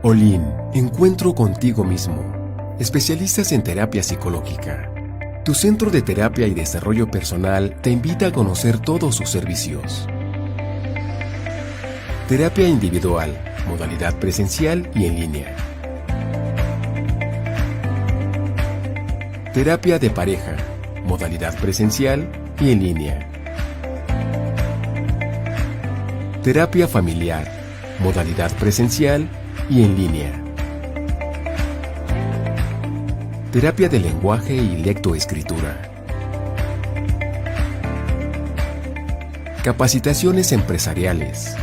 Olin, encuentro contigo mismo. Especialistas en terapia psicológica. Tu centro de terapia y desarrollo personal te invita a conocer todos sus servicios. Terapia individual, modalidad presencial y en línea. Terapia de pareja, modalidad presencial y en línea. Terapia familiar, modalidad presencial y en línea. Terapia de lenguaje y lectoescritura. Capacitaciones empresariales.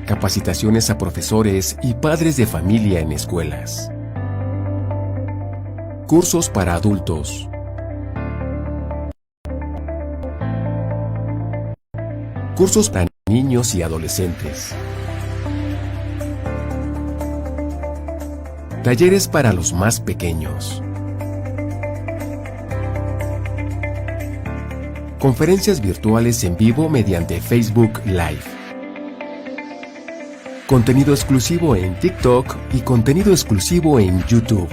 Capacitaciones a profesores y padres de familia en escuelas. Cursos para adultos. Cursos para niños y adolescentes. Talleres para los más pequeños. Conferencias virtuales en vivo mediante Facebook Live. Contenido exclusivo en TikTok y contenido exclusivo en YouTube.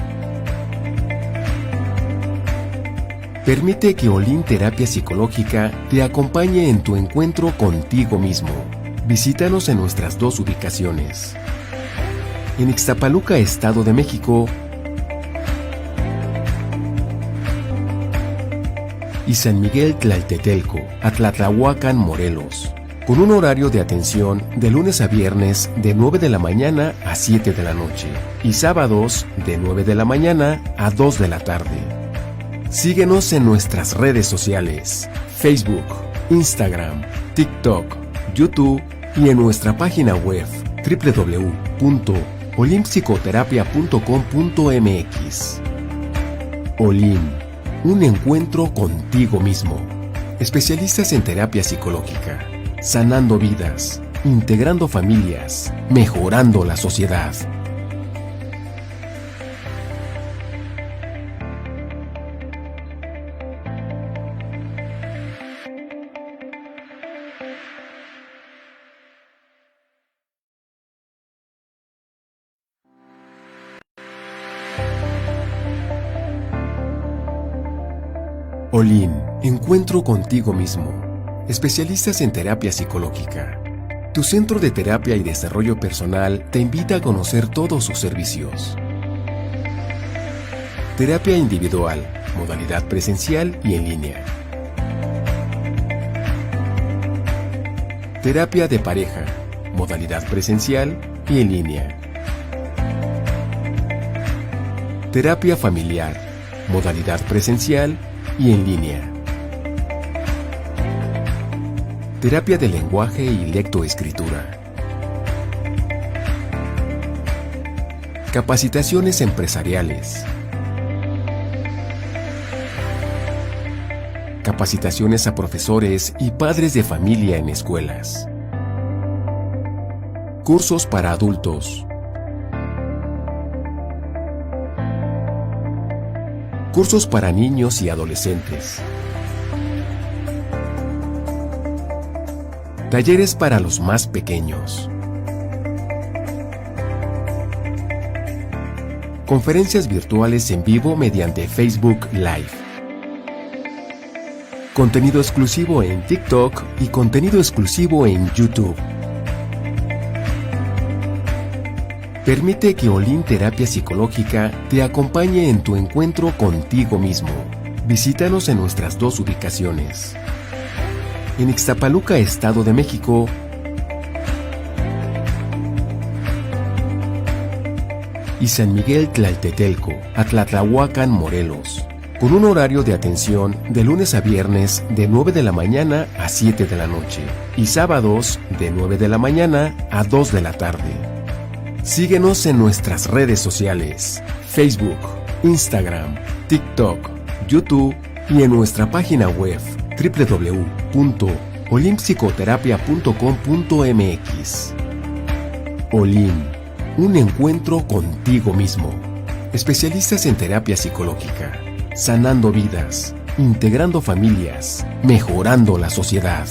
Permite que Olin Terapia Psicológica te acompañe en tu encuentro contigo mismo. Visítanos en nuestras dos ubicaciones. En Ixtapaluca, Estado de México, y San Miguel Tlaltetelco, Atlatlahuacan, Morelos, con un horario de atención de lunes a viernes de 9 de la mañana a 7 de la noche y sábados de 9 de la mañana a 2 de la tarde. Síguenos en nuestras redes sociales, Facebook, Instagram, TikTok, YouTube y en nuestra página web www.olimpsicoterapia.com.mx. Olin, un encuentro contigo mismo. Especialistas en terapia psicológica, sanando vidas, integrando familias, mejorando la sociedad. Olin, encuentro contigo mismo. Especialistas en terapia psicológica. Tu centro de terapia y desarrollo personal te invita a conocer todos sus servicios. Terapia individual, modalidad presencial y en línea. Terapia de pareja, modalidad presencial y en línea. Terapia familiar, modalidad presencial y en línea. Terapia de lenguaje y lectoescritura. Capacitaciones empresariales. Capacitaciones a profesores y padres de familia en escuelas. Cursos para adultos. Cursos para niños y adolescentes. Talleres para los más pequeños. Conferencias virtuales en vivo mediante Facebook Live. Contenido exclusivo en TikTok y contenido exclusivo en YouTube. Permite que Olin Terapia Psicológica te acompañe en tu encuentro contigo mismo. Visítanos en nuestras dos ubicaciones. En Ixtapaluca, Estado de México, y San Miguel Tlaltetelco, Atlatlahuacan, Morelos, con un horario de atención de lunes a viernes de 9 de la mañana a 7 de la noche y sábados de 9 de la mañana a 2 de la tarde. Síguenos en nuestras redes sociales, Facebook, Instagram, TikTok, YouTube y en nuestra página web www.olimpsicoterapia.com.mx. Olin, un encuentro contigo mismo. Especialistas en terapia psicológica, sanando vidas, integrando familias, mejorando la sociedad.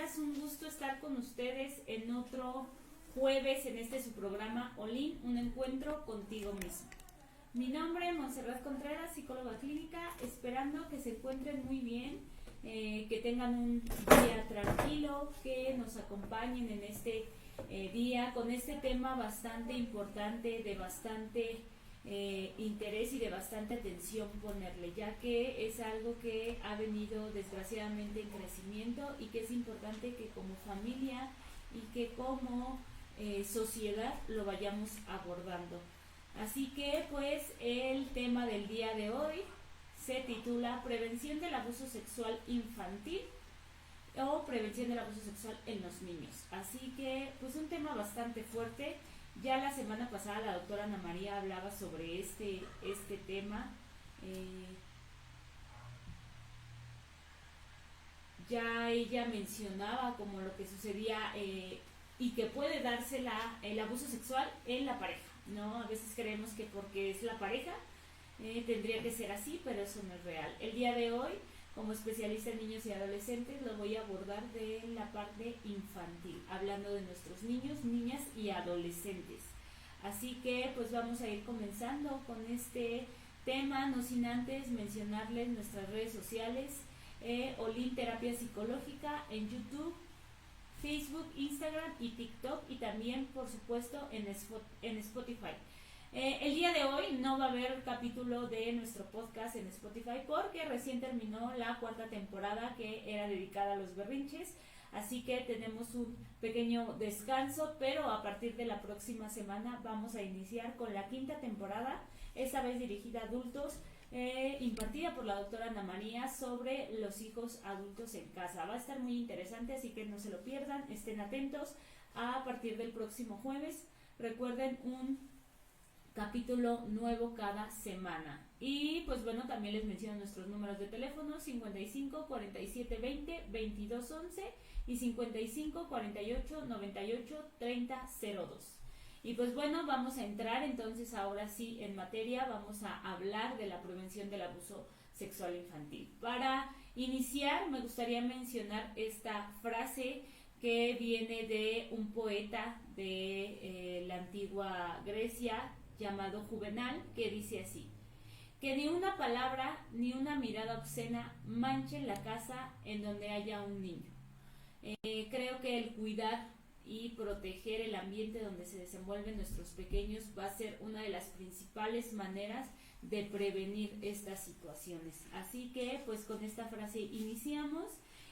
días, un gusto estar con ustedes en otro jueves en este su programa Olin, un encuentro contigo mismo. Mi nombre es Montserrat Contreras, psicóloga clínica, esperando que se encuentren muy bien, que tengan un día tranquilo, que nos acompañen en este día con este tema bastante importante, de bastante interés y de bastante atención ponerle, ya que es algo que ha venido desgraciadamente en crecimiento y que es importante que como familia y que como sociedad lo vayamos abordando. Así que pues el tema del día de hoy se titula Prevención del abuso sexual infantil o prevención del abuso sexual en los niños. Así que pues un tema bastante fuerte. Ya la semana pasada la doctora Ana María hablaba sobre este tema. Ya ella mencionaba como lo que sucedía y que puede darse el abuso sexual en la pareja, ¿no? A veces creemos que porque es la pareja tendría que ser así, pero eso no es real. El día de hoy, como especialista en niños y adolescentes, lo voy a abordar de la parte infantil, hablando de nuestros niños, niñas y adolescentes. Así que pues vamos a ir comenzando con este tema, no sin antes mencionarles nuestras redes sociales, Olin Terapia Psicológica en YouTube, Facebook, Instagram y TikTok, y también por supuesto en Spotify. El día de hoy no va a haber capítulo de nuestro podcast en Spotify porque recién terminó la 4ª temporada que era dedicada a los berrinches, así que tenemos un pequeño descanso, pero a partir de la próxima semana vamos a iniciar con la 5ª temporada, esta vez dirigida a adultos, impartida por la doctora Ana María sobre los hijos adultos en casa. Va a estar muy interesante, así que no se lo pierdan, estén atentos a partir del próximo jueves. Recuerden, un capítulo nuevo cada semana. Y pues bueno, también les menciono nuestros números de teléfono: 55 47 20 22 11 y 55 48 98 30 02. Y pues bueno, vamos a entrar entonces ahora sí en materia, vamos a hablar de la prevención del abuso sexual infantil. Para iniciar me gustaría mencionar esta frase que viene de un poeta de la antigua Grecia llamado Juvenal, que dice así: que ni una palabra ni una mirada obscena manchen la casa en donde haya un niño. Creo que el cuidar y proteger el ambiente donde se desenvuelven nuestros pequeños va a ser una de las principales maneras de prevenir estas situaciones. Así que pues con esta frase iniciamos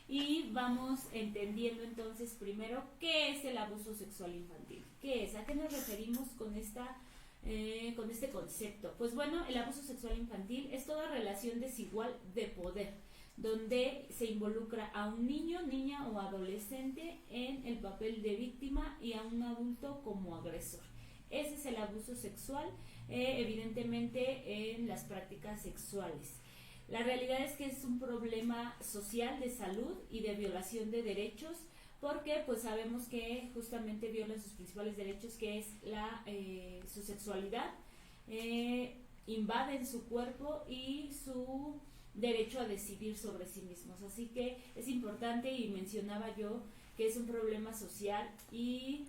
y vamos entendiendo entonces primero qué es el abuso sexual infantil. ¿Qué es? ¿A qué nos referimos con este concepto? Pues bueno, el abuso sexual infantil es toda relación desigual de poder, donde se involucra a un niño, niña o adolescente en el papel de víctima y a un adulto como agresor. Ese es el abuso sexual, evidentemente en las prácticas sexuales. La realidad es que es un problema social de salud y de violación de derechos, porque pues sabemos que justamente violan sus principales derechos, que es su sexualidad, invaden su cuerpo y su derecho a decidir sobre sí mismos. Así que es importante, y mencionaba yo que es un problema social y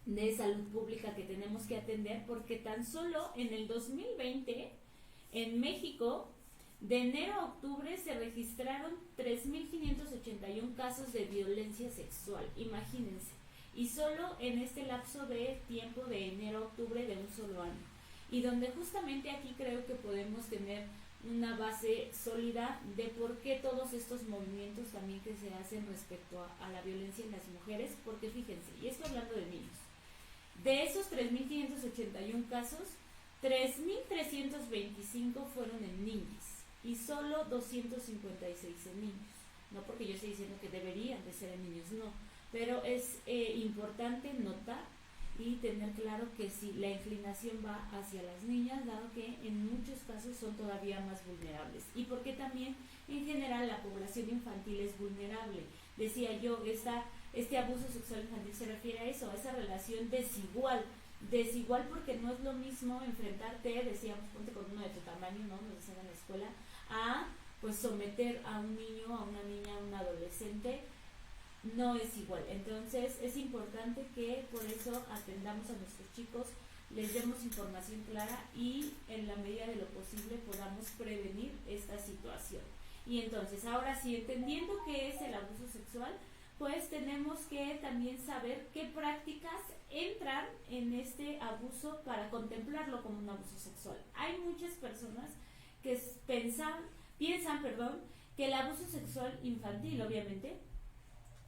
de salud pública que tenemos que atender, porque tan solo en el 2020 en México, de enero a octubre, se registraron 3.581 casos de violencia sexual, imagínense, y solo en este lapso de tiempo de enero a octubre de un solo año, y donde justamente aquí creo que podemos tener una base sólida de por qué todos estos movimientos también que se hacen respecto a la violencia en las mujeres, porque fíjense, y estoy hablando de niños, de esos 3.581 casos, 3.325 fueron en niñas y solo 256 en niños. No porque yo esté diciendo que deberían de ser en niños, no, pero es importante notar y tener claro que sí, la inclinación va hacia las niñas, dado que en muchos casos son todavía más vulnerables, y porque también en general la población infantil es vulnerable. Decía yo, este abuso sexual infantil se refiere a eso, a esa relación desigual porque no es lo mismo enfrentarte, decíamos, ponte con uno de tu tamaño, ¿no? Nos decían en la escuela, a pues someter a un niño, a una niña, a un adolescente no es igual. Entonces es importante que por eso atendamos a nuestros chicos, les demos información clara y en la medida de lo posible podamos prevenir esta situación. Y entonces, ahora sí, entendiendo qué es el abuso sexual, pues tenemos que también saber qué prácticas entran en este abuso para contemplarlo como un abuso sexual. Hay muchas personas que piensan, que el abuso sexual infantil, obviamente,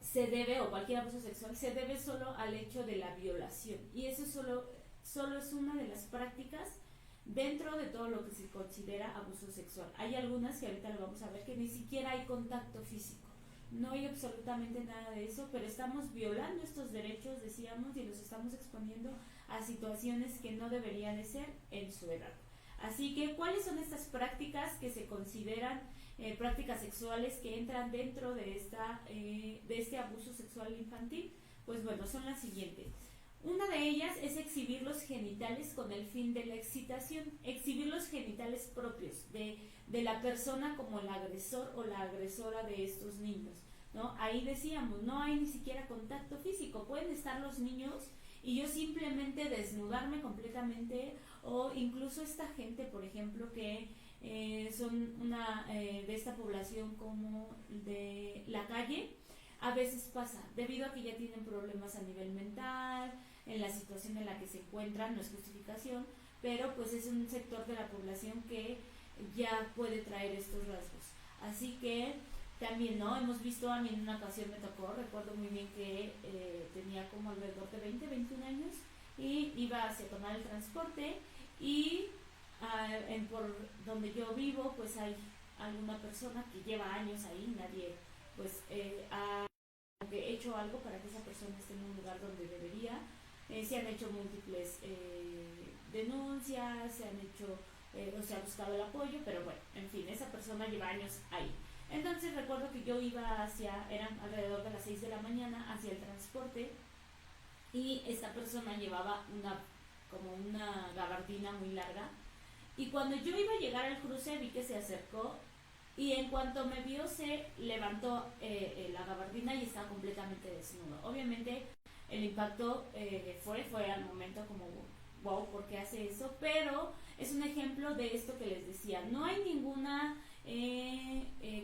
se debe, o cualquier abuso sexual, se debe solo al hecho de la violación. Y eso solo es una de las prácticas dentro de todo lo que se considera abuso sexual. Hay algunas que ahorita lo vamos a ver que ni siquiera hay contacto físico. No hay absolutamente nada de eso, pero estamos violando estos derechos, decíamos, y los estamos exponiendo a situaciones que no deberían de ser en su edad. Así que, ¿cuáles son estas prácticas que se consideran prácticas sexuales que entran dentro de este abuso sexual infantil? Pues bueno, son las siguientes. Una de ellas es exhibir los genitales con el fin de la excitación, exhibir los genitales propios de la persona como el agresor o la agresora de estos niños, ¿no? Ahí decíamos, no hay ni siquiera contacto físico, pueden estar los niños y yo simplemente desnudarme completamente, o incluso esta gente, por ejemplo, que son de esta población como de la calle, a veces pasa, debido a que ya tienen problemas a nivel mental, en la situación en la que se encuentran, no es justificación, pero pues es un sector de la población que ya puede traer estos rasgos. Así que también, ¿no? Hemos visto, a mí en una ocasión me tocó, recuerdo muy bien que tenía como alrededor de 21 años y iba hacia tomar el transporte y por donde yo vivo pues hay alguna persona que lleva años ahí, nadie pues ha hecho algo para que esa persona esté en un lugar donde debería. Se han hecho múltiples denuncias, se ha buscado el apoyo, pero bueno, en fin, esa persona lleva años ahí. Entonces recuerdo que yo iba eran alrededor de las 6 de la mañana, hacia el transporte, y esta persona llevaba como una gabardina muy larga, y cuando yo iba a llegar al cruce vi que se acercó, y en cuanto me vio se levantó la gabardina y estaba completamente desnudo. Obviamente el impacto fue al momento como wow, ¿por qué hace eso? Pero es un ejemplo de esto que les decía, no hay ninguna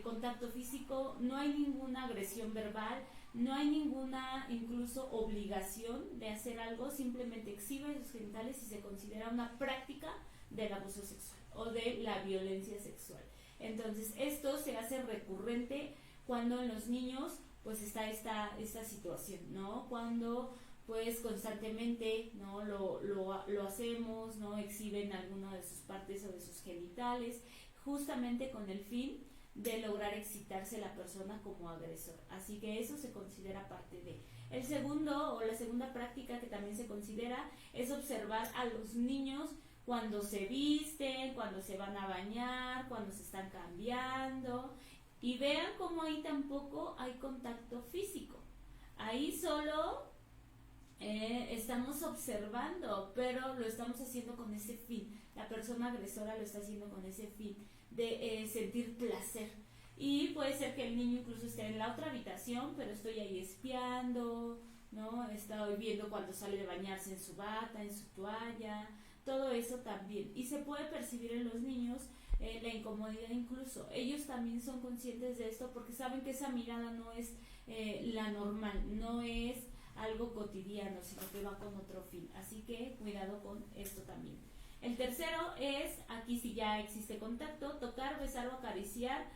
contacto físico, no hay ninguna agresión verbal, no hay ninguna incluso obligación de hacer algo, simplemente exhibe sus genitales y se considera una práctica del abuso sexual o de la violencia sexual. Entonces esto se hace recurrente cuando en los niños pues está esta situación, ¿no? Cuando pues constantemente, ¿no? lo hacemos, ¿no? Exhiben alguna de sus partes o de sus genitales, justamente con el fin de lograr excitarse la persona como agresor. Así que eso se considera parte de. El segundo o la segunda práctica que también se considera es observar a los niños cuando se visten, cuando se van a bañar, cuando se están cambiando, y vean cómo ahí tampoco hay contacto físico. Ahí solo estamos observando, pero lo estamos haciendo con ese fin. La persona agresora lo está haciendo con ese fin de sentir placer. Y puede ser que el niño incluso esté en la otra habitación, pero estoy ahí espiando, ¿no? Estoy viendo cuando sale de bañarse en su bata, en su toalla, todo eso también. Y se puede percibir en los niños la incomodidad incluso. Ellos también son conscientes de esto porque saben que esa mirada no es la normal, no es algo cotidiano, sino que va con otro fin. Así que cuidado con esto también. El tercero es, aquí sí ya existe contacto, tocar, besar o acariciar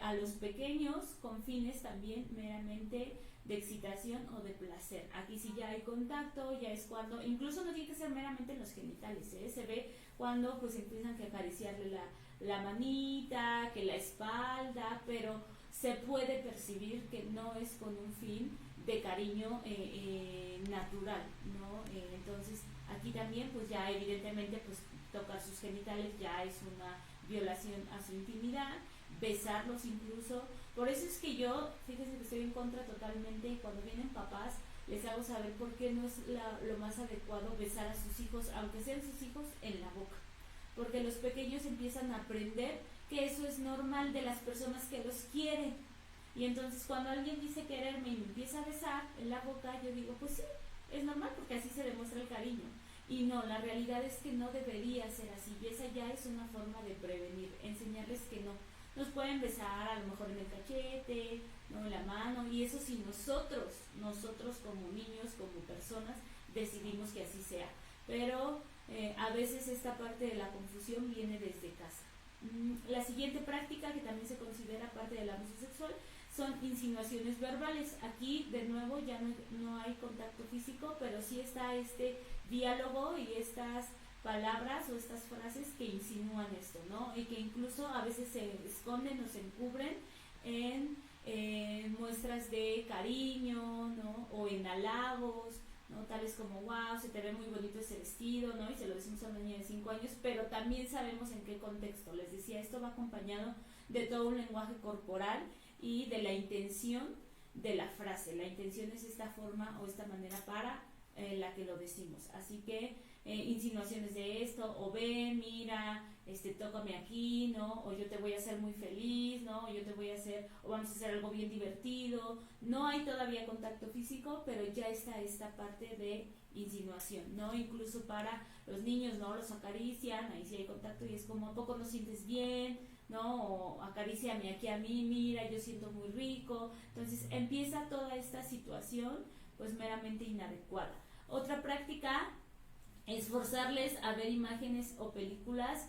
a los pequeños con fines también meramente de excitación o de placer. Aquí sí ya hay contacto, ya es cuando, incluso no tiene que ser meramente en los genitales, se ve cuando pues empiezan a acariciarle la manita, que la espalda, pero se puede percibir que no es con un fin de cariño natural, ¿no? Entonces aquí también pues ya evidentemente pues tocar sus genitales ya es una violación a su intimidad, besarlos incluso. Por eso es que yo, fíjense que estoy en contra totalmente, y cuando vienen papás les hago saber por qué no es lo más adecuado besar a sus hijos, aunque sean sus hijos, en la boca, porque los pequeños empiezan a aprender que eso es normal de las personas que los quieren. Y entonces cuando alguien dice quererme y me empieza a besar en la boca, yo digo, pues sí, es normal porque así se demuestra el cariño. Y no, la realidad es que no debería ser así, y esa ya es una forma de prevenir, enseñarles que no. Nos pueden besar a lo mejor en el cachete, no en la mano, y eso sí, nosotros como niños, como personas, decidimos que así sea. Pero a veces esta parte de la confusión viene desde casa. La siguiente práctica, que también se considera parte del abuso sexual, son insinuaciones verbales. Aquí de nuevo ya no hay contacto físico, pero sí está este diálogo y estas palabras o estas frases que insinúan esto, ¿no? Y que incluso a veces se esconden o se encubren en muestras de cariño, ¿no? O en halagos, ¿no? Tales como, wow, se te ve muy bonito ese vestido, ¿no? Y se lo decimos a una niña de 5 años, pero también sabemos en qué contexto. Les decía, esto va acompañado de todo un lenguaje corporal y de la intención de la frase. La intención es esta forma o esta manera para la que lo decimos. Así que insinuaciones de esto, o ve, mira, tócame aquí, ¿no? O yo te voy a hacer muy feliz, ¿no? O yo te voy a hacer, o vamos a hacer algo bien divertido. No hay todavía contacto físico, pero ya está esta parte de insinuación, ¿no? Incluso para los niños, ¿no? Los acarician, ahí sí hay contacto y es como, ¿a poco no sientes bien? ¿No? O acaríciame aquí a mí, mira, yo siento muy rico. Entonces empieza toda esta situación pues meramente inadecuada. Otra práctica es forzarles a ver imágenes o películas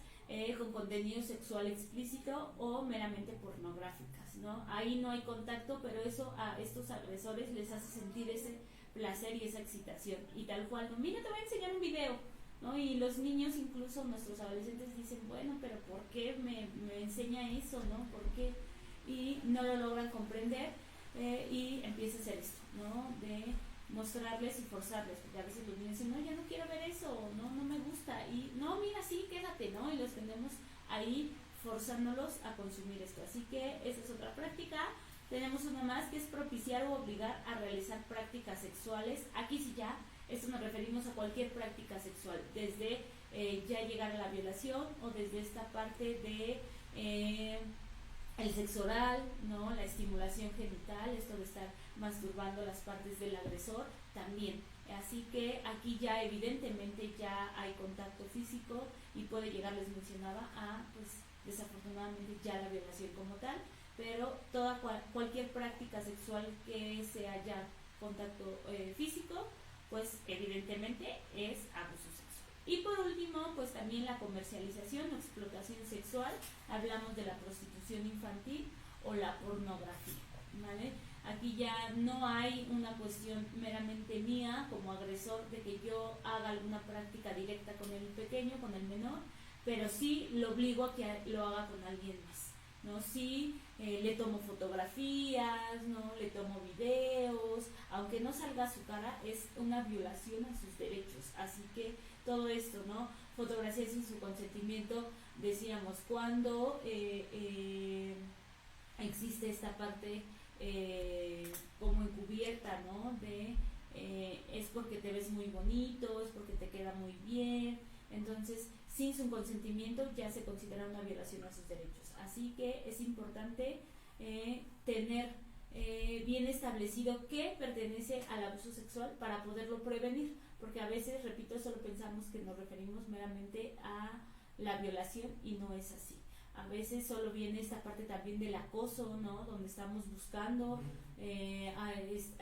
con contenido sexual explícito o meramente pornográficas, ¿no? Ahí no hay contacto, pero eso a estos agresores les hace sentir ese placer y esa excitación. Y tal cual, no, mira, te voy a enseñar un video, ¿no? Y los niños, incluso nuestros adolescentes, dicen, bueno, pero ¿por qué me enseña eso, no? ¿Por qué? Y no lo logran comprender y empieza a hacer esto, ¿no? De mostrarles y forzarles, porque a veces los niños dicen, no, ya no quiero ver eso, no me gusta, y no, mira, sí, quédate, ¿no? Y los tenemos ahí forzándolos a consumir esto. Así que esa es otra práctica. Tenemos una más, que es propiciar o obligar a realizar prácticas sexuales. Aquí sí ya, esto nos referimos a cualquier práctica sexual, desde ya llegar a la violación o desde esta parte de el sexo oral, ¿no? La estimulación genital, esto de estar masturbando las partes del agresor también. Así que aquí ya evidentemente ya hay contacto físico y puede llegar, les mencionaba, a pues desafortunadamente ya la violación como tal, pero cualquier práctica sexual que sea ya contacto físico, pues evidentemente es abuso sexual. Y por último, pues también la comercialización o explotación sexual. Hablamos de la prostitución infantil o la pornografía, ¿vale? Aquí ya no hay una cuestión meramente mía como agresor de que yo haga alguna práctica directa con el pequeño, con el menor, pero sí lo obligo a que lo haga con alguien más, ¿no? Sí, le tomo fotografías, ¿no? Le tomo videos, aunque no salga su cara, es una violación a sus derechos. Así que todo esto, ¿no? Fotografías sin su consentimiento, decíamos, cuando existe esta parte como encubierta, ¿no? De es porque te ves muy bonito, es porque te queda muy bien. Entonces, sin su consentimiento ya se considera una violación a sus derechos. Así que es importante tener bien establecido qué pertenece al abuso sexual para poderlo prevenir, porque a veces, repito, solo pensamos que nos referimos meramente a la violación y no es así. A veces solo viene esta parte también del acoso, ¿no? Donde estamos buscando a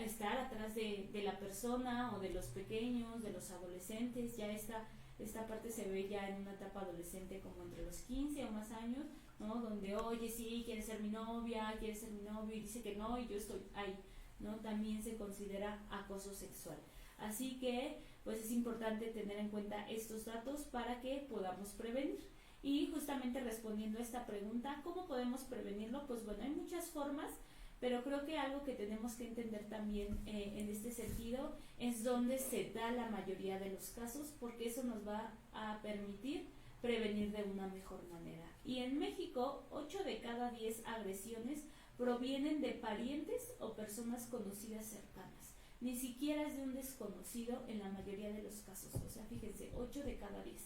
estar atrás de la persona o de los pequeños, de los adolescentes. Ya esta parte se ve ya en una etapa adolescente como entre los 15 o más años, ¿no? Donde, oye, sí, quieres ser mi novia, quieres ser mi novio, y dice que no, y yo estoy ahí, ¿no? También se considera acoso sexual. Así que, pues es importante tener en cuenta estos datos para que podamos prevenir. Y justamente respondiendo a esta pregunta, ¿cómo podemos prevenirlo? Pues bueno, hay muchas formas, pero creo que algo que tenemos que entender también en este sentido es dónde se da la mayoría de los casos, porque eso nos va a permitir prevenir de una mejor manera. Y en México, 8 de cada 10 agresiones provienen de parientes o personas conocidas cercanas. Ni siquiera es de un desconocido en la mayoría de los casos. O sea, fíjense, 8 de cada 10.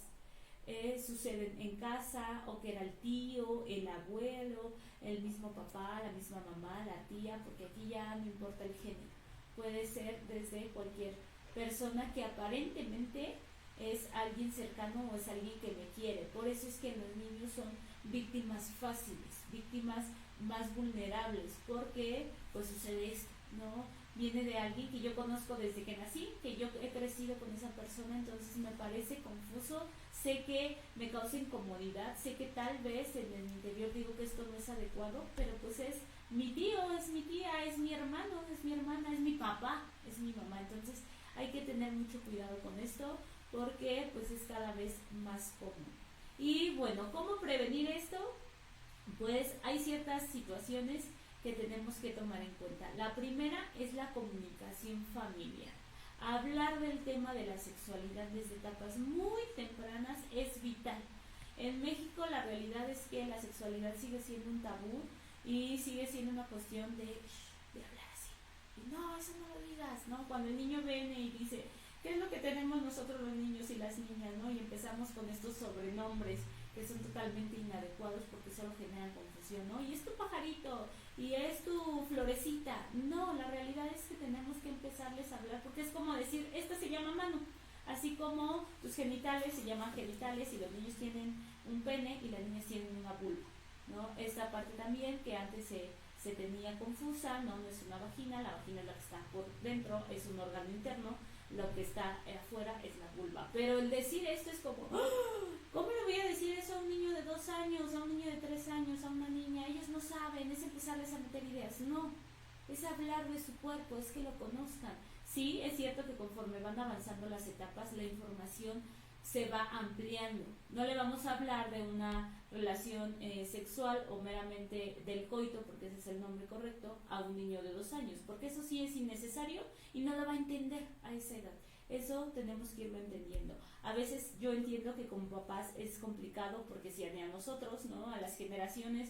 suceden en casa, o que era el tío, el abuelo, el mismo papá, la misma mamá, la tía, porque aquí ya no importa el género, puede ser desde cualquier persona que aparentemente es alguien cercano o es alguien que me quiere. Por eso es que los niños son víctimas fáciles, víctimas más vulnerables, porque pues sucede esto, ¿no? Viene de alguien que yo conozco desde que nací, que yo he crecido con esa persona, entonces me parece confuso, sé que me causa incomodidad, sé que tal vez en el interior digo que esto no es adecuado, pero pues es mi tío, es mi tía, es mi hermano, es mi hermana, es mi papá, es mi mamá. Entonces hay que tener mucho cuidado con esto, porque pues es cada vez más común. Y bueno, ¿cómo prevenir esto? Pues hay ciertas situaciones que tenemos que tomar en cuenta. La primera es la comunicación familiar. Hablar del tema de la sexualidad desde etapas muy tempranas es vital. En México la realidad es que la sexualidad sigue siendo un tabú y sigue siendo una cuestión de hablar así. Y no, eso no lo digas, ¿no? Cuando el niño viene y dice, ¿qué es lo que tenemos nosotros los niños y las niñas, ¿no? Y empezamos con estos sobrenombres que son totalmente inadecuados porque solo generan confusión, ¿no? Y es tu pajarito, y es tu florecita. No, la realidad es que tenemos que empezarles a hablar, porque es como decir, esta se llama mano, así como tus genitales se llaman genitales y los niños tienen un pene y las niñas tienen una vulva, ¿no? Esta parte también que antes se tenía confusa, no es una vagina, la vagina es la que está por dentro, es un órgano interno, lo que está afuera es la vulva. Pero el decir esto es como, ¿cómo le voy a decir eso a un niño de 2 años, a un niño de 3 años, a una niña? Ellos no saben, es empezarles a meter ideas. No, es hablar de su cuerpo, es que lo conozcan. Sí, es cierto que conforme van avanzando las etapas, la información se va ampliando. No le vamos a hablar de una relación sexual o meramente del coito, porque ese es el nombre correcto, a un niño de 2 años, porque eso sí es innecesario y no lo va a entender a esa edad. Eso tenemos que irlo entendiendo. A veces yo entiendo que como papás es complicado, porque si a nosotros, ¿no? A las generaciones,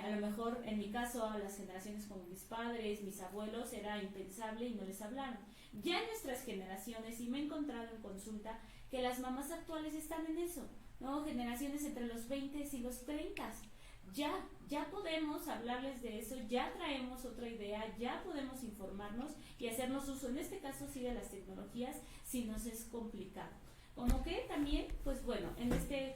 a lo mejor en mi caso, a las generaciones como mis padres, mis abuelos, era impensable y no les hablaron. Ya en nuestras generaciones, y me he encontrado en consulta, que las mamás actuales están en eso, ¿no? Generaciones entre los 20 y los 30. Ya podemos hablarles de eso, ya traemos otra idea, ya podemos informarnos y hacernos uso, en este caso sí, de las tecnologías, si nos es complicado. Como que también, pues bueno, en este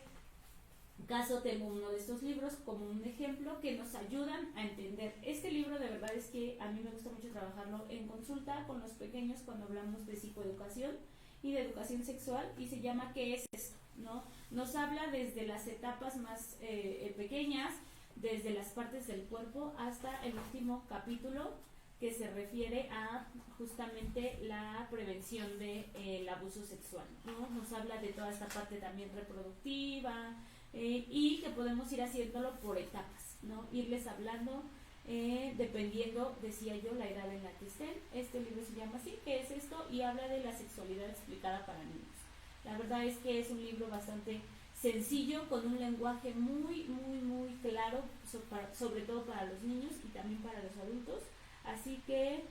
caso tengo uno de estos libros como un ejemplo que nos ayudan a entender. Este libro de verdad es que a mí me gusta mucho trabajarlo en consulta con los pequeños cuando hablamos de psicoeducación y de educación sexual, y se llama ¿Qué es esto?, ¿no? Nos habla desde las etapas más pequeñas, desde las partes del cuerpo hasta el último capítulo que se refiere a justamente la prevención del abuso sexual, ¿no? Nos habla de toda esta parte también reproductiva, y que podemos ir haciéndolo por etapas, ¿no? Irles hablando dependiendo, decía yo, la edad en la que estén. Este libro se llama así, ¿Qué es esto?, y habla de la sexualidad explicada para niños. La verdad es que es un libro bastante sencillo, con un lenguaje muy, muy, muy claro, sobre todo para los niños y también para los adultos. Así que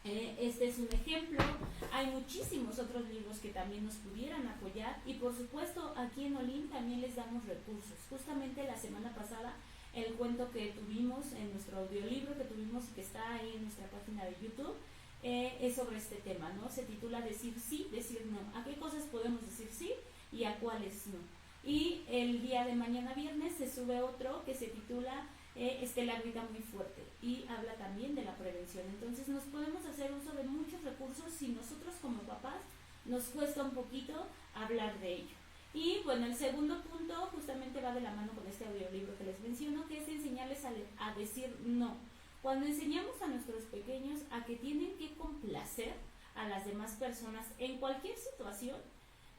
este es un ejemplo. Hay muchísimos otros libros que también nos pudieran apoyar, y por supuesto aquí en Olin también les damos recursos. Justamente la semana pasada el cuento que tuvimos en nuestro audiolibro que tuvimos y que está ahí en nuestra página de YouTube es sobre este tema, ¿no? Se titula Decir sí, decir no. ¿A qué cosas podemos decir sí y a cuáles no? Y el día de mañana viernes se sube otro que se titula Estela grita muy fuerte, y habla también de la prevención. Entonces nos podemos hacer uso de muchos recursos si nosotros como papás nos cuesta un poquito hablar de ello. Y bueno, el segundo punto justamente va de la mano con este audiolibro que les menciono, que es enseñarles a decir no. Cuando enseñamos a nuestros pequeños a que tienen que complacer a las demás personas en cualquier situación,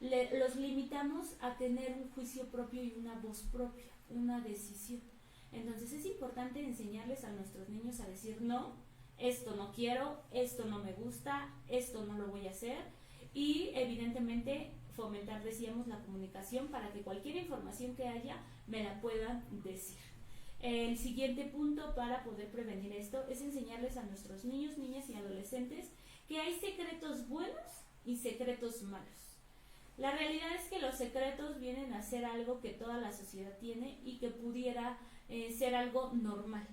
los limitamos a tener un juicio propio y una voz propia, una decisión. Entonces es importante enseñarles a nuestros niños a decir no, esto no quiero, esto no me gusta, esto no lo voy a hacer, y evidentemente fomentar, decíamos, la comunicación para que cualquier información que haya me la puedan decir. El siguiente punto para poder prevenir esto es enseñarles a nuestros niños, niñas y adolescentes que hay secretos buenos y secretos malos. La realidad es que los secretos vienen a ser algo que toda la sociedad tiene y que pudiera ser algo normal.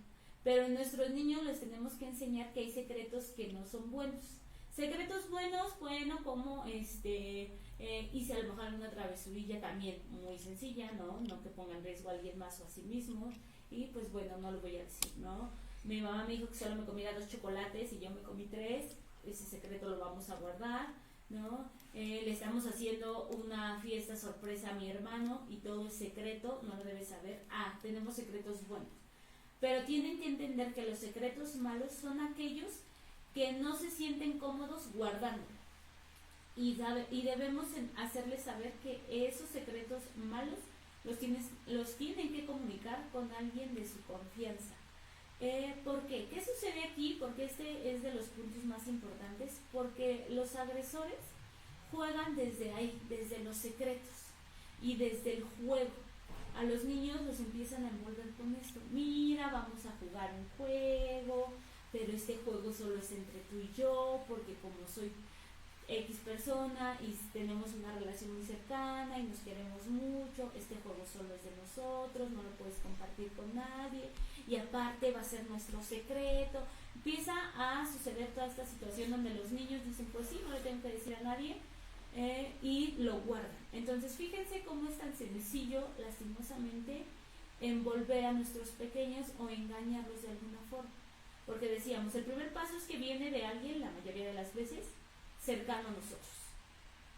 Pero a nuestros niños les tenemos que enseñar que hay secretos que no son buenos. Secretos buenos, bueno, como hice a lo mejor una travesurilla también muy sencilla, no que ponga en riesgo a alguien más o a sí mismo, y pues bueno, no lo voy a decir, ¿no? Mi mamá me dijo que solo me comiera 2 chocolates y yo me comí 3, ese secreto lo vamos a guardar, ¿no? Le estamos haciendo una fiesta sorpresa a mi hermano y todo es secreto, no lo debe saber. Tenemos secretos buenos, pero tienen que entender que los secretos malos son aquellos que no se sienten cómodos guardando, y debemos hacerles saber que esos secretos malos los tienen que comunicar con alguien de su confianza. ¿Por qué? ¿Qué sucede aquí? Porque este es de los puntos más importantes, porque los agresores juegan desde ahí, desde los secretos y desde el juego. A los niños los empiezan a envolver con esto. Mira, vamos a jugar un juego, pero este juego solo es entre tú y yo, porque como soy X persona y tenemos una relación muy cercana y nos queremos mucho, este juego solo es de nosotros, no lo puedes compartir con nadie, y aparte va a ser nuestro secreto. Empieza a suceder toda esta situación donde los niños dicen, pues sí, no le tengo que decir a nadie, y lo guardan. Entonces fíjense cómo es tan sencillo, lastimosamente, envolver a nuestros pequeños o engañarlos de alguna forma, porque decíamos, el primer paso es que viene de alguien, la mayoría de las veces, cercano a nosotros.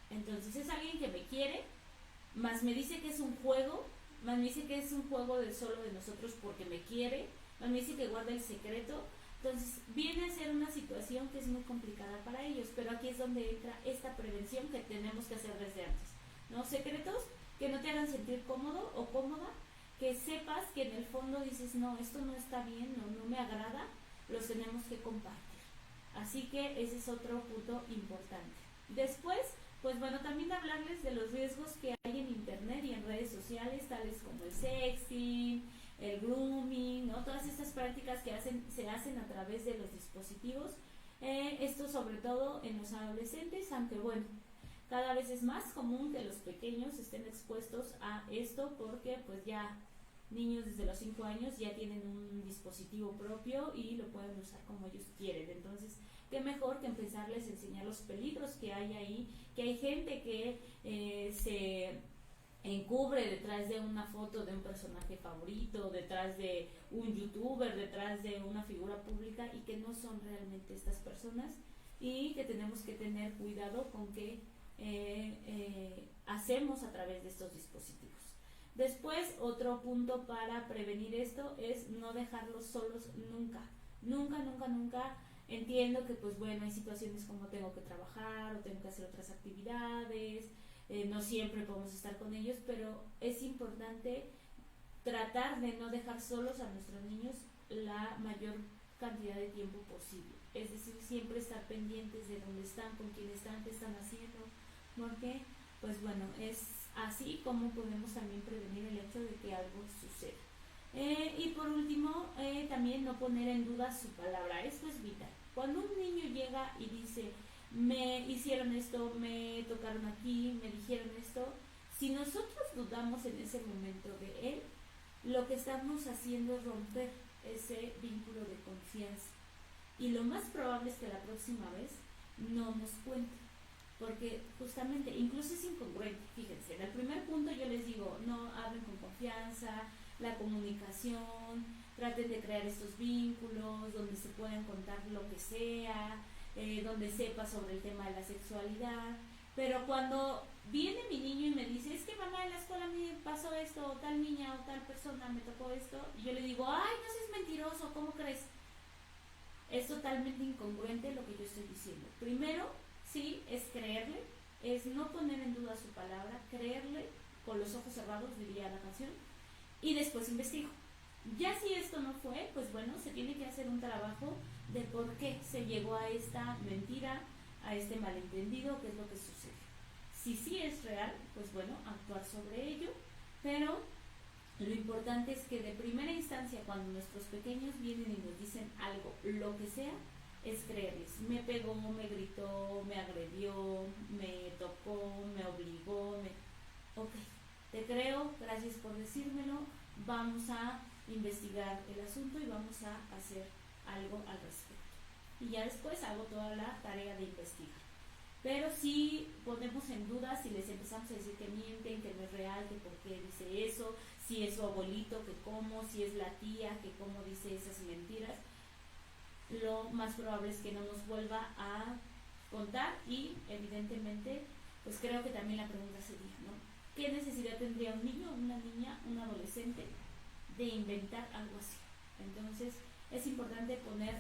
Entonces es alguien que me quiere, más me dice que es un juego, más me dice que es un juego de solo de nosotros porque me quiere, más me dice que guarda el secreto. Entonces viene a ser una situación que es muy complicada para ellos, pero aquí es donde entra esta prevención que tenemos que hacer desde antes, ¿no? Secretos que no te hagan sentir cómodo o cómoda, que sepas que en el fondo dices, no, esto no está bien, no me agrada, los tenemos que compartir. Así que ese es otro punto importante. Después, pues bueno, también hablarles de los riesgos que hay en internet y en redes sociales, tales como el sexting, el grooming, ¿no? Todas estas prácticas que se hacen a través de los dispositivos, esto sobre todo en los adolescentes, aunque bueno, cada vez es más común que los pequeños estén expuestos a esto, porque pues ya niños desde los 5 años ya tienen un dispositivo propio y lo pueden usar como ellos quieren. Entonces, qué mejor que empezarles a enseñar los peligros que hay ahí, que hay gente que se encubre detrás de una foto de un personaje favorito, detrás de un youtuber, detrás de una figura pública, y que no son realmente estas personas, y que tenemos que tener cuidado con qué hacemos a través de estos dispositivos. Después, otro punto para prevenir esto es no dejarlos solos nunca. Nunca. Entiendo que pues bueno, hay situaciones como tengo que trabajar o tengo que hacer otras actividades, no siempre podemos estar con ellos, pero es importante tratar de no dejar solos a nuestros niños la mayor cantidad de tiempo posible. Es decir, siempre estar pendientes de dónde están, con quién están, qué están haciendo, porque pues bueno, es así como podemos también prevenir el hecho de que algo suceda. Y por último, también no poner en duda su palabra. Esto es vital. Cuando un niño llega y dice, me hicieron esto, me tocaron aquí, me dijeron esto, si nosotros dudamos en ese momento de él, lo que estamos haciendo es romper ese vínculo de confianza. Y lo más probable es que la próxima vez no nos cuente, porque justamente, incluso es incongruente. Fíjense, en el primer punto yo les digo, no hablen con confianza, la comunicación, traten de crear estos vínculos donde se puedan contar lo que sea, donde sepa sobre el tema de la sexualidad. Pero cuando viene mi niño y me dice, es que mamá, en la escuela me pasó esto, o tal niña o tal persona me tocó esto, y yo le digo, ay, no seas mentiroso, ¿cómo crees? Es totalmente incongruente lo que yo estoy diciendo. Primero, sí, es creerle, es no poner en duda su palabra, creerle con los ojos cerrados, diría la canción, y después investigo. Ya si esto no fue, pues bueno, se tiene que hacer un trabajo de por qué se llegó a esta mentira, a este malentendido, qué es lo que sucede. Si sí es real, pues bueno, actuar sobre ello, pero lo importante es que de primera instancia, cuando nuestros pequeños vienen y nos dicen algo, lo que sea, es creerles. Me pegó, me gritó, me agredió, me tocó, me obligó, ok, te creo, gracias por decírmelo, vamos a investigar el asunto y vamos a hacer algo al respecto. Y ya después hago toda la tarea de investigar. Pero si ponemos en duda, si les empezamos a decir que mienten, que no es real, que por qué dice eso, si es su abuelito, que cómo, si es la tía, que cómo dice esas mentiras, lo más probable es que no nos vuelva a contar y evidentemente pues creo que también la pregunta sería, ¿no? ¿Qué necesidad tendría un niño, una niña, un adolescente de inventar algo así? Entonces es importante poner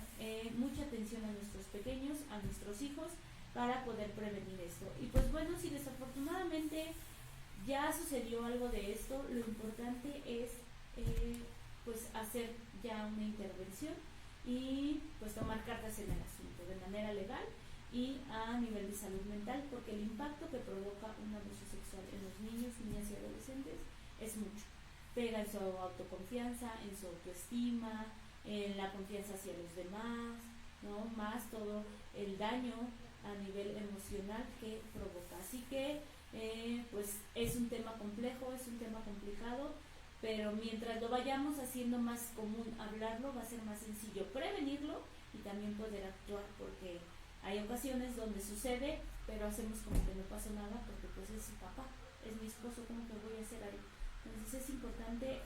mucha atención a nuestros pequeños, a nuestros hijos, para poder prevenir esto. Y pues bueno, si desafortunadamente ya sucedió algo de esto, lo importante es pues hacer ya una intervención y pues tomar cartas en el asunto de manera legal y a nivel de salud mental, porque el impacto que provoca un abuso sexual en los niños, niñas y adolescentes es mucho. Pega en su autoconfianza, en su autoestima, en la confianza hacia los demás, ¿no? Más todo el daño a nivel emocional que provoca. Así que pues es un tema complejo, es un tema complicado, pero mientras lo vayamos haciendo más común hablarlo, va a ser más sencillo prevenirlo y también poder actuar, porque hay ocasiones donde sucede, pero hacemos como que no pasó nada porque pues es su papá, es mi esposo, ¿cómo que voy a hacer ahí? Entonces es importante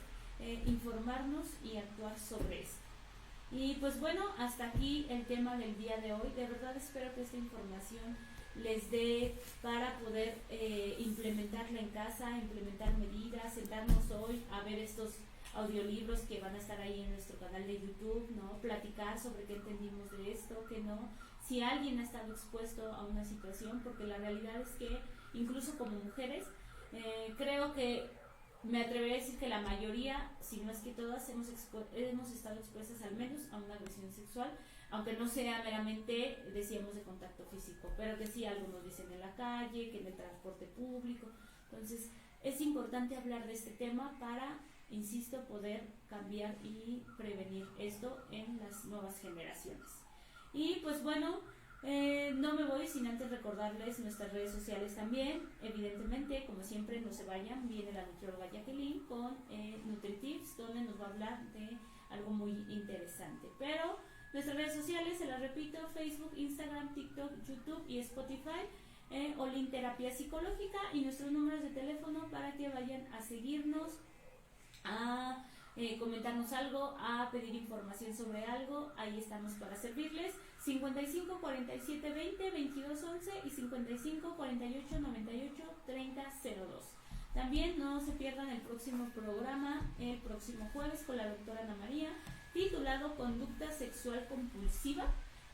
informarnos y actuar sobre esto. Y pues bueno, hasta aquí el tema del día de hoy. De verdad espero que esta información les dé para poder implementarla en casa, implementar medidas, sentarnos hoy a ver estos audiolibros que van a estar ahí en nuestro canal de YouTube, ¿no? Platicar sobre qué entendimos de esto, qué no, si alguien ha estado expuesto a una situación, porque la realidad es que incluso como mujeres, creo que me atrevería a decir que la mayoría, si no es que todas, hemos estado expuestas al menos a una agresión sexual, aunque no sea meramente, decíamos, de contacto físico, pero que sí algunos dicen en la calle, que en el transporte público. Entonces es importante hablar de este tema para, insisto, poder cambiar y prevenir esto en las nuevas generaciones. Y pues bueno, no me voy sin antes recordarles nuestras redes sociales también. Evidentemente, como siempre, no se vayan, viene la nutrióloga Jacqueline con NutriTips, donde nos va a hablar de algo muy interesante. Pero nuestras redes sociales, se las repito: Facebook, Instagram, TikTok, YouTube y Spotify. Olin Terapia Psicológica, y nuestros números de teléfono para que vayan a seguirnos, a comentarnos algo, a pedir información sobre algo. Ahí estamos para servirles: 55 47 20 22 11 y 55 48 98 30 02. También no se pierdan el próximo programa, el próximo jueves, con la doctora Ana María, titulado Conducta Sexual Compulsiva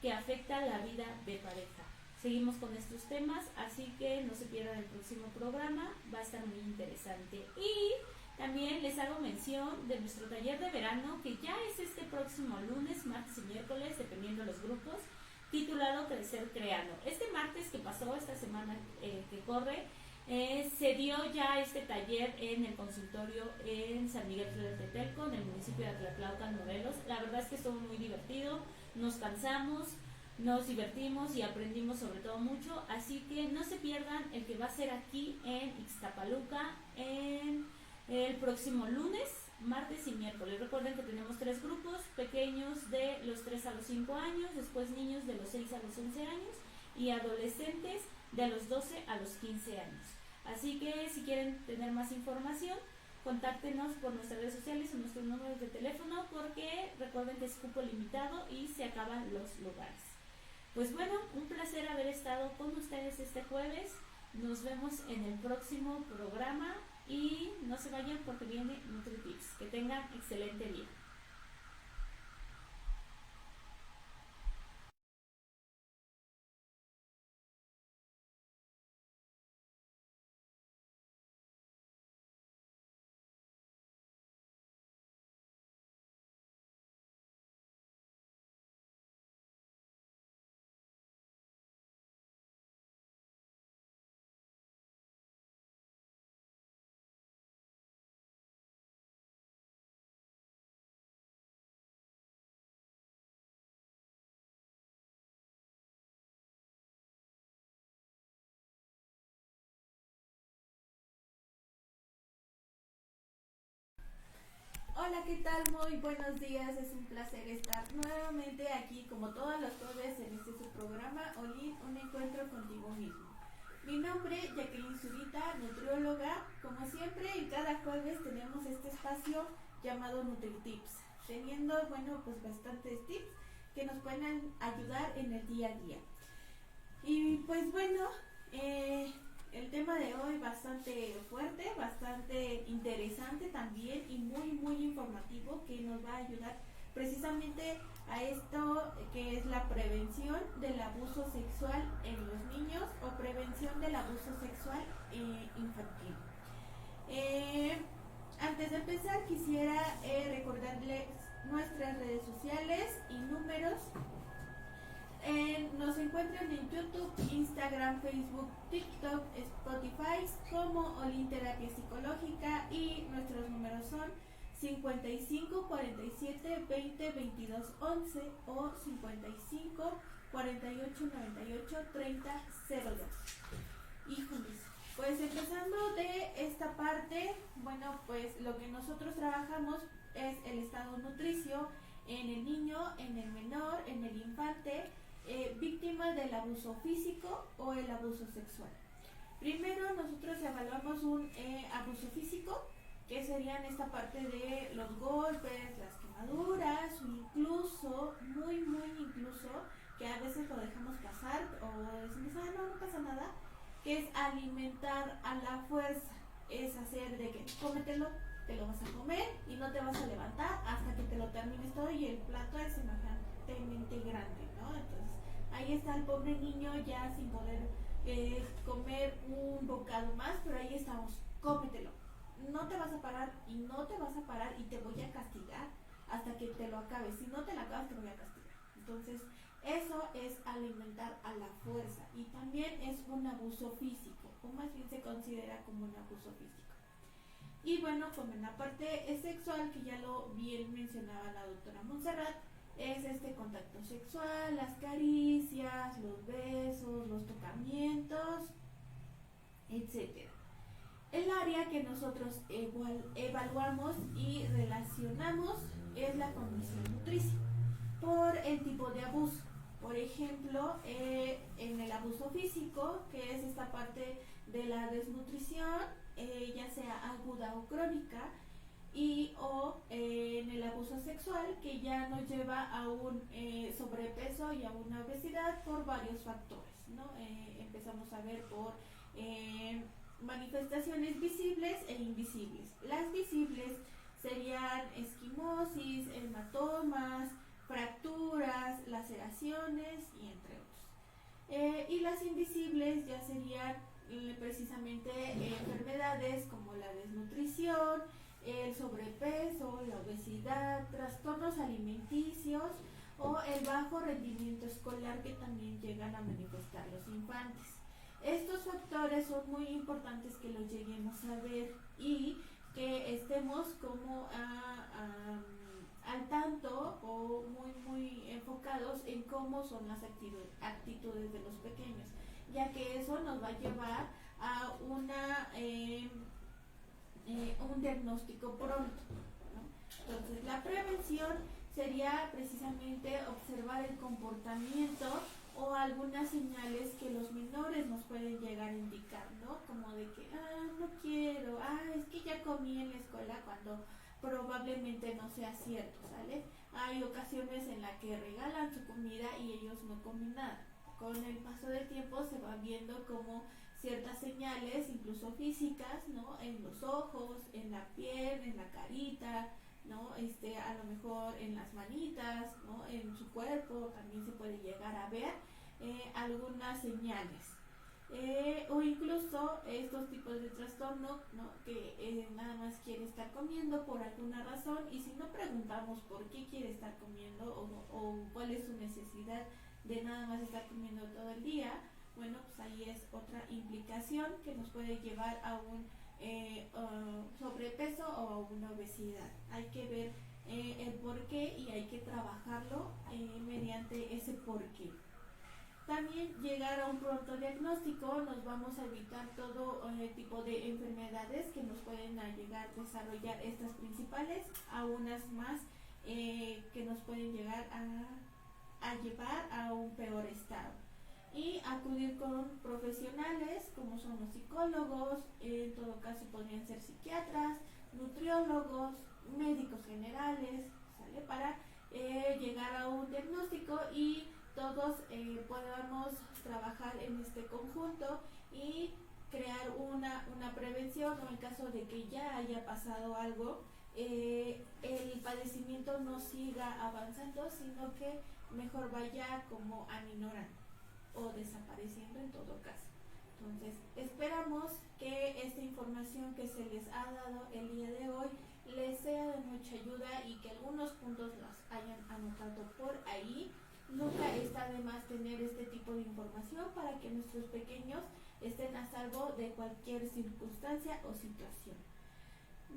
que afecta la vida de pareja. Seguimos con estos temas, así que no se pierdan el próximo programa, va a estar muy interesante. Y también les hago mención de nuestro taller de verano, que ya es este próximo lunes, martes y miércoles, dependiendo de los grupos, titulado Crecer Creando. Este martes que pasó, esta semana que corre, se dio ya este taller en el consultorio en San Miguel Tlaltetelco, en el municipio de Atlatlaucan, Morelos. La verdad es que estuvo muy divertido, nos cansamos, nos divertimos y aprendimos sobre todo mucho, así que no se pierdan el que va a ser aquí en Ixtapaluca en el próximo lunes, martes y miércoles. Recuerden que tenemos 3 grupos: pequeños de los 3 a los 5 años, después niños de los 6 a los 11 años y adolescentes de los 12 a los 15 años. Así que si quieren tener más información, contáctenos por nuestras redes sociales o nuestros números de teléfono, porque recuerden que es cupo limitado y se acaban los lugares. Pues bueno, un placer haber estado con ustedes este jueves. Nos vemos en el próximo programa y no se vayan porque viene NutriTips. Que tengan excelente día. Hola, ¿qué tal? Muy buenos días, es un placer estar nuevamente aquí como todos los jueves en este su programa Olin, un encuentro contigo mismo. Mi nombre es Jacqueline Zurita, nutrióloga. Como siempre, y cada jueves tenemos este espacio llamado NutriTips, teniendo, pues bastantes tips que nos pueden ayudar en el día a día. Y pues bueno, el tema de hoy bastante fuerte, bastante interesante también y muy informativo, que nos va a ayudar precisamente a esto que es la prevención del abuso sexual en los niños o prevención del abuso sexual infantil. Antes de empezar quisiera recordarles nuestras redes sociales y números. Nos encuentran en YouTube, Instagram, Facebook, TikTok, Spotify como Olin Terapia Psicológica, y nuestros números son 55 47 20 22 11 o 55 48 98 30 02. Híjoles, pues empezando de esta parte, pues lo que nosotros trabajamos es el estado nutricio en el niño, en el menor, en el infante, víctima del abuso físico o el abuso sexual. Primero nosotros evaluamos un abuso físico, que serían esta parte de los golpes, las quemaduras, o incluso, muy incluso, que a veces lo dejamos pasar o decimos, no pasa nada, que es alimentar a la fuerza, es hacer de que cómetelo, te lo vas a comer y no te vas a levantar hasta que te lo termines todo, y el plato es semejantemente grande, ¿no? Entonces ahí está el pobre niño ya sin poder comer un bocado más, pero ahí estamos, cómetelo, no te vas a parar y no te vas a parar y te voy a castigar hasta que te lo acabes, si no te lo acabas te voy a castigar. Entonces eso es alimentar a la fuerza, y también es un abuso físico, o más bien se considera como un abuso físico. Y como en la parte sexual, que ya lo bien mencionaba la doctora Montserrat, es este contacto sexual, las caricias, los besos, los tocamientos, etc. El área que nosotros evaluamos y relacionamos es la condición nutricia por el tipo de abuso. Por ejemplo, en el abuso físico, que es esta parte de la desnutrición, ya sea aguda o crónica, o en el abuso sexual, que ya nos lleva a un sobrepeso y a una obesidad por varios factores, ¿no? Empezamos a ver por manifestaciones visibles e invisibles. Las visibles serían esquimosis, hematomas, fracturas, laceraciones y entre otros. Y las invisibles ya serían precisamente enfermedades como la desnutrición, el sobrepeso, la obesidad, trastornos alimenticios o el bajo rendimiento escolar, que también llegan a manifestar los infantes. Estos factores son muy importantes que los lleguemos a ver y que estemos como al tanto o muy enfocados en cómo son las actitudes de los pequeños, ya que eso nos va a llevar a un diagnóstico pronto, ¿no? Entonces la prevención sería precisamente observar el comportamiento o algunas señales que los menores nos pueden llegar a indicar, ¿no? Como de que, no quiero, es que ya comí en la escuela, cuando probablemente no sea cierto, ¿sale? Hay ocasiones en las que regalan su comida y ellos no comen nada. Con el paso del tiempo se va viendo como ciertas señales, incluso físicas, ¿no? En los ojos, en la piel, en la carita, ¿no? A lo mejor en las manitas, ¿no? En su cuerpo también se puede llegar a ver algunas señales. O incluso estos tipos de trastorno, ¿no? Que nada más quiere estar comiendo por alguna razón, y si no preguntamos por qué quiere estar comiendo o cuál es su necesidad de nada más estar comiendo todo el día, pues ahí es otra implicación que nos puede llevar a un sobrepeso o a una obesidad. Hay que ver el por qué y hay que trabajarlo mediante ese por qué. También llegar a un pronto diagnóstico, nos vamos a evitar todo tipo de enfermedades que nos pueden llegar a desarrollar estas principales, a unas más que nos pueden llegar a llevar a un peor estado. Y acudir con profesionales como son los psicólogos, en todo caso podrían ser psiquiatras, nutriólogos, médicos generales, ¿sale? Para llegar a un diagnóstico y todos podamos trabajar en este conjunto y crear una prevención, o en caso de que ya haya pasado algo, el padecimiento no siga avanzando, sino que mejor vaya como aminorando o desapareciendo en todo caso. Entonces, esperamos que esta información que se les ha dado el día de hoy les sea de mucha ayuda y que algunos puntos los hayan anotado por ahí. Nunca está de más tener este tipo de información para que nuestros pequeños estén a salvo de cualquier circunstancia o situación.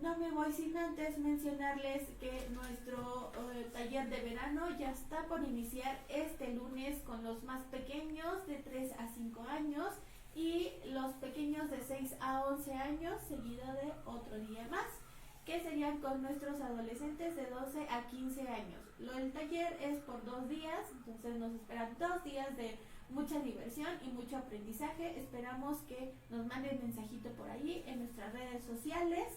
No me voy sin antes mencionarles que nuestro taller de verano ya está por iniciar este lunes con los más pequeños de 3 a 5 años y los pequeños de 6 a 11 años, seguido de otro día más, que serían con nuestros adolescentes de 12 a 15 años. El taller es por 2 días, entonces nos esperan 2 días de mucha diversión y mucho aprendizaje. Esperamos que nos manden mensajito por ahí en nuestras redes sociales,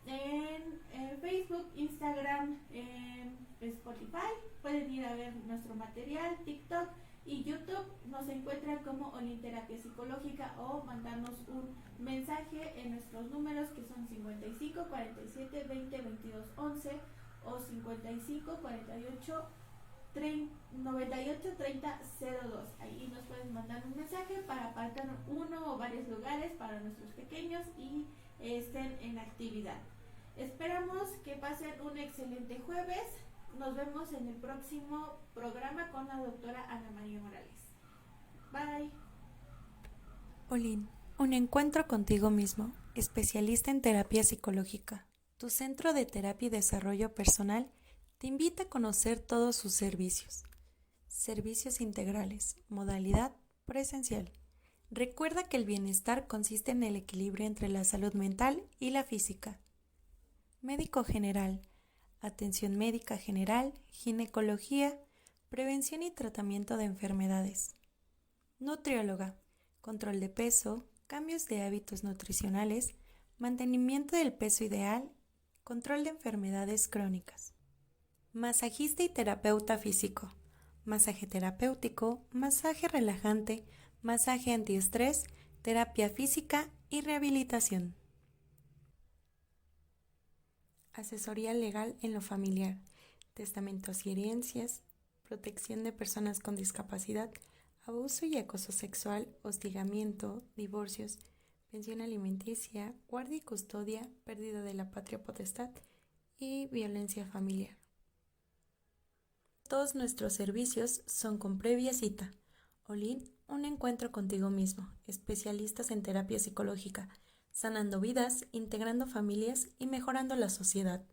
en Facebook, Instagram, en Spotify. Pueden ir a ver nuestro material, TikTok y YouTube. Nos encuentran como Olinterapia Psicológica o mandarnos un mensaje en nuestros números que son 55 47 20 22 11 o 55 48 98 30 02. Ahí nos pueden mandar un mensaje para apartar uno o varios lugares para nuestros pequeños y estén en actividad. Esperamos que pasen un excelente jueves. Nos vemos en el próximo programa con la doctora Ana María Morales. Bye. Olin, un encuentro contigo mismo, especialista en terapia psicológica. Tu centro de terapia y desarrollo personal te invita a conocer todos sus servicios. Servicios integrales, modalidad presencial. Recuerda que el bienestar consiste en el equilibrio entre la salud mental y la física. Médico general, atención médica general, ginecología, prevención y tratamiento de enfermedades. Nutrióloga, control de peso, cambios de hábitos nutricionales, mantenimiento del peso ideal, control de enfermedades crónicas. Masajista y terapeuta físico, masaje terapéutico, masaje relajante, masaje antiestrés, terapia física y rehabilitación. Asesoría legal en lo familiar, testamentos y herencias, protección de personas con discapacidad, abuso y acoso sexual, hostigamiento, divorcios, pensión alimenticia, guardia y custodia, pérdida de la patria potestad y violencia familiar. Todos nuestros servicios son con previa cita. Olin, un encuentro contigo mismo, especialistas en terapia psicológica, sanando vidas, integrando familias y mejorando la sociedad.